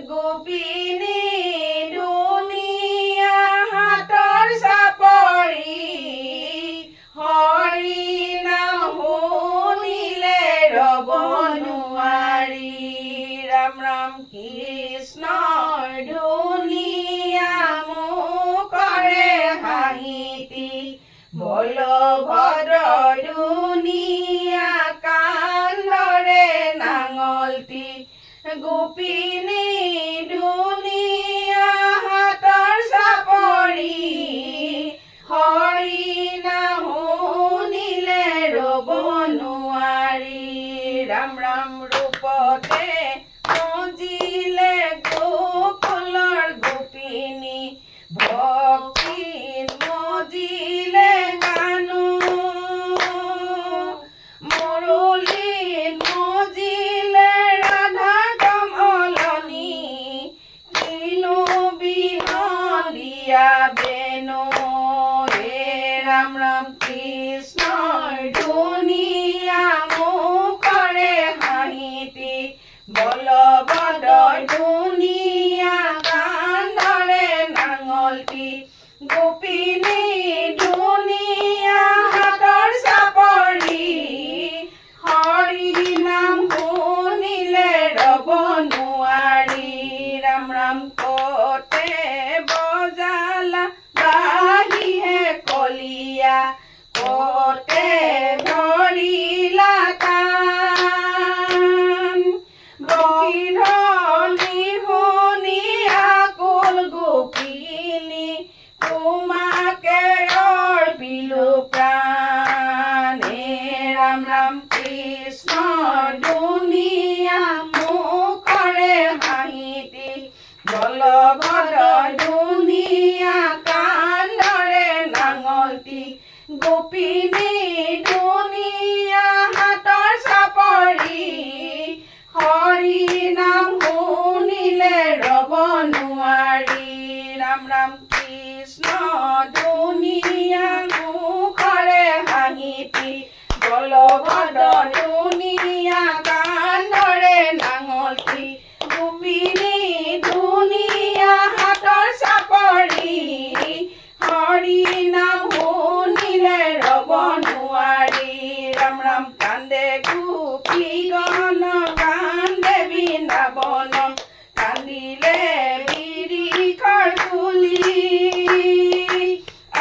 গোপিনী দুনিয়া হাতৰ চাপৰি হৰি নাম শুনিলে ৰব নোৱাৰি ৰাম ৰাম কৃষ্ণৰ ধুনীয়া মুখৰে হাঁহিতি বলভদ্ৰ ধুনীয়া কান্ধৰে নাঙলটি গোপিনী ধুনীয়া হাতৰ চাপৰি হৰি নাম শুনিলে ৰব নোৱাৰি ৰাম ৰাম ৰূপতে মজিলে গোকুলৰ গোপিনী ভক্তিত মজিলে গানো মুৰলীত মজিলে ৰাধা কমলনী কিনো বিহলিয়া বেনো হে ৰাম ৰাম কৃষ্ণৰ ধুনীয়া মুখৰে হাঁহিতি বলভদ্ৰৰ ধুনীয়া কান্ধৰে নাঙলটি গোপিনী ধুনীয়া হাতৰ চাপৰি হৰি নাম শুনিলে ৰব নোৱাৰি ৰাম ৰাম কতে বজালা বাহিহে কলিয়া কতে ধৰিলা কাণ বহিৰলি শুনি আকুল গোপিনী তোমাকে অৰ্পিলো প্ৰাণ হে ৰাম ৰাম কৃষ্ণৰ ধুনীয়া মুখৰে হাঁহিতি বলভদ্ৰৰ ধুনীয়া কান্ধৰে নাঙলটি গোপিনী ধুনীয়া হাতৰ চাপৰি হৰি নাম শুনিলে ৰব নোৱাৰি ৰাম ৰাম কৃষ্ণ ধুনীয়া মুখৰে হাঁহিতি বলভদ্ৰ ধুনীয়া কান্ধৰে নাঙলটি গোপিনী ধুনীয়া হাতৰ চাপৰি হৰি নাম শুনিলে ৰব নোৱাৰি ৰাম ৰাম কান্দে গোপী গণ কান্দে বৃন্দাবন কান্দিলে বিৰিখৰ কুলি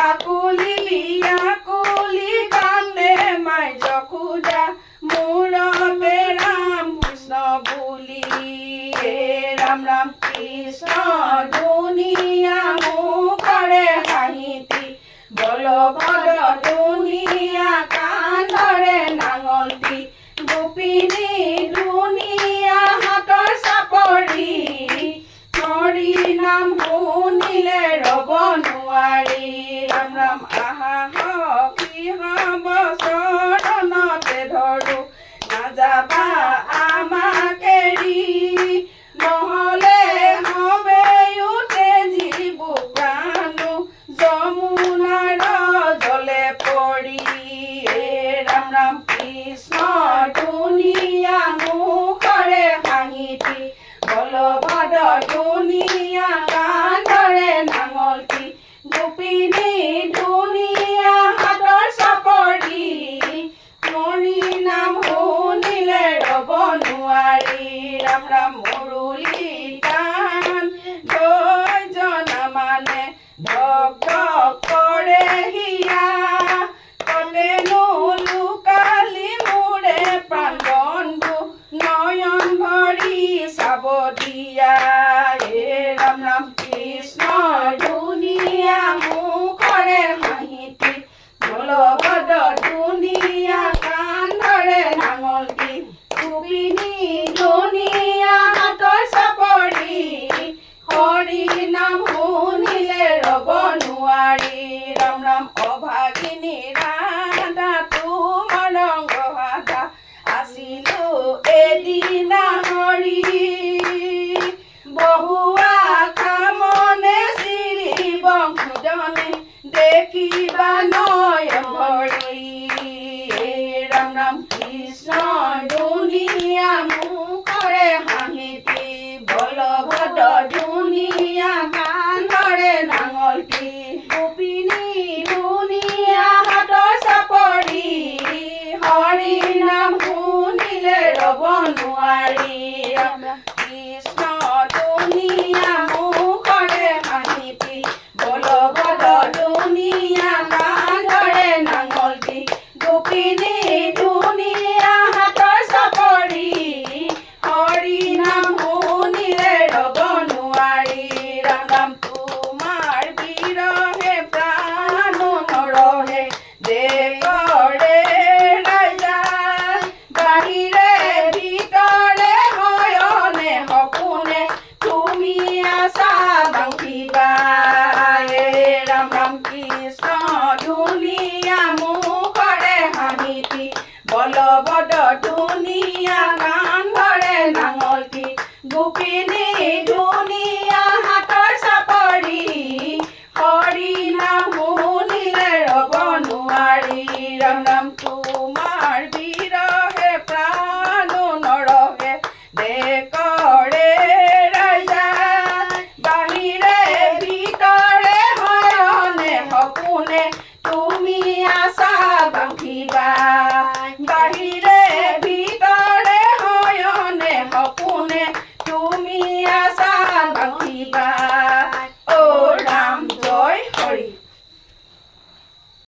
আকুলি আকুলি কান্দে মাই যশোদা মূৰতে ৰাম কৃষ্ণ বুলি হে ৰাম ৰাম কৃষ্ণ ধুনীয়া মুখৰে হাঁহিতি বলভদ্ৰ ধুনীয়া কান্ধৰে নাঙলটি গোপিনী ধুনীয়া হাতৰ চাপৰি হৰি নাম শুনিলে ৰব নোৱাৰি ৰাম ৰাম আহা কিহ বচৰণতে ধৰো নাযাবা আমাক এৰি নহলে হবেয়োতে জীৱ প্ৰাণো যমুনাৰ জলে পৰি হে ৰাম ৰাম কৃষ্ণ ধুনীয়া মুখৰে হাঁহিতি বলভদ্ৰ ধুনীয়া কান্ধৰে নাঙলটি গোপিনী ধুনীয়া হাতৰ চাপৰি হৰি নাম শুনিলে ৰব নোৱাৰি ৰাম ৰাম মুৰলী গান ধৈৰ্য নামানে ধক ধক কৰে হিয়া কতেনো লুকালি মোৰে প্ৰাণ বন্ধু নয়ন ভৰি চাব দিয়া হে ৰাম ৰাম কৃষ্ণ ধুনীয়া মুখৰে হাঁহিতি বলভদ্ৰ ধুনীয়া কান্ধৰে নাঙলটি গোপিনী ধুনীয়া হাতৰ চাপৰি হৰি নাম শুনিলে ৰব নোৱাৰি ৰাম ৰাম অভাগিনী ৰাধা তোমাৰ গহাদা আছিলো এদিনা হৰি কৃষ্ণ তুমি